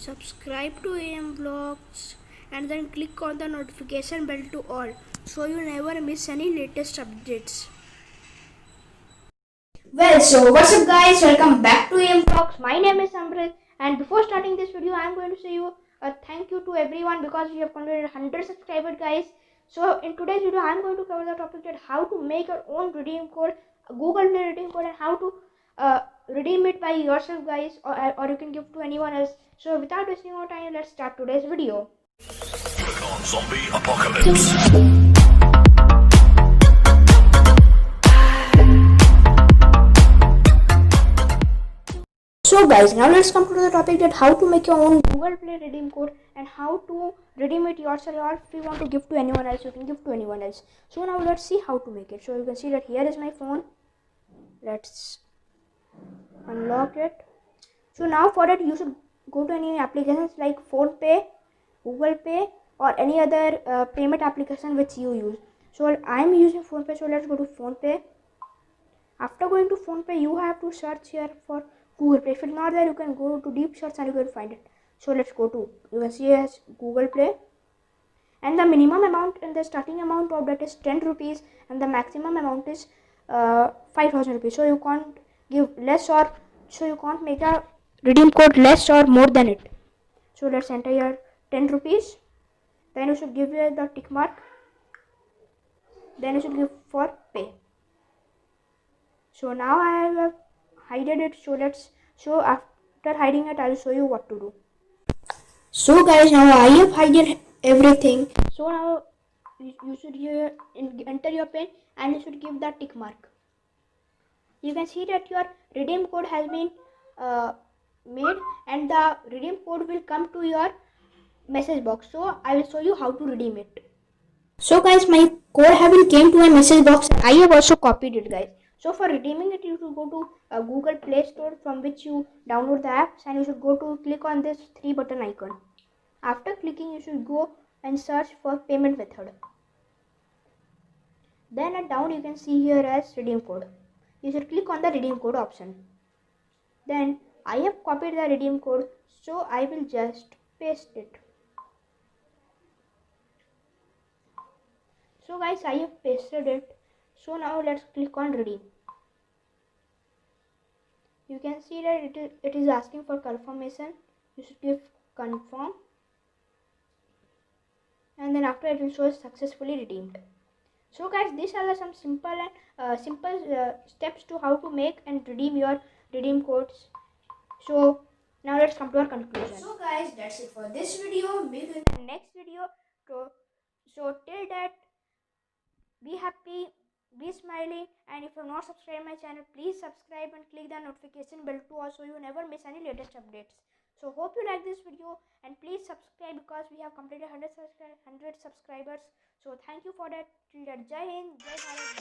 subscribe to AM Vlogs and then click on the notification bell to all so you never miss any latest updates. Well, so what's up guys, welcome back to AM Vlogs. My name is Amrit, and before starting this video I am going to say you a thank you to everyone because we have completed 100 subscribers guys. So in today's video I am going to cover the topic that how to make your own redeem code, a Google Play redeem code, and how to redeem it by yourself guys, or you can give to anyone else. So without wasting more time, let's start today's video. Zombie apocalypse. So guys, now let's come to the topic that how to make your own Google Play redeem code and how to redeem it yourself, or if you want to give to anyone else, you can give to anyone else. So now let's see how to make it. So you can see that here is my phone. Let's unlock it. So now for that you should go to any applications like PhonePe, Google Pay, or any other payment application which you use. So I am using PhonePe, so let's go to PhonePe. After going to PhonePe, you have to search here for Google Play. If it's not there, you can go to deep search and you can find it. So let's go to, you can see as Google Play, and the minimum amount and the starting amount of that is 10 rupees and the maximum amount is 5000 rupees. So you can't give less, or so you can't make a redeem code less or more than it. So let's enter here 10 rupees. Then you should give here the tick mark. Then you should give for pay. So now I have hidden it. So after hiding it, I will show you what to do. So guys, now I have hidden everything. So now you should here enter your pin and you should give that tick mark. You can see that your redeem code has been made, and the redeem code will come to your message box. So I will show you how to redeem it. So guys, my code haven't came to my message box. I have also copied it guys. So for redeeming it, you should go to Google Play Store from which you download the apps, and you should go to click on this 3 button icon. After clicking, you should go and search for payment method. Then at down you can see here as redeem code. You should click on the redeem code option. Then I have copied the redeem code, so I will just paste it. So guys, I have pasted it. So now let's click on redeem. You can see that it is asking for confirmation. You should give confirm, and then after it will show successfully redeemed. So guys, these are some simple steps to how to make and redeem your redeem codes. So now let's come to our conclusion. So guys, that's it for this video. Meet you in the next video. So till that, be happy, be smiling, and if you have not subscribed my channel, please subscribe and click the notification bell too, so you never miss any latest updates. So hope you like this video, and please subscribe because we have completed 100 subscribers. So thank you for that. Till that, Jai Hind, Jai Bharat.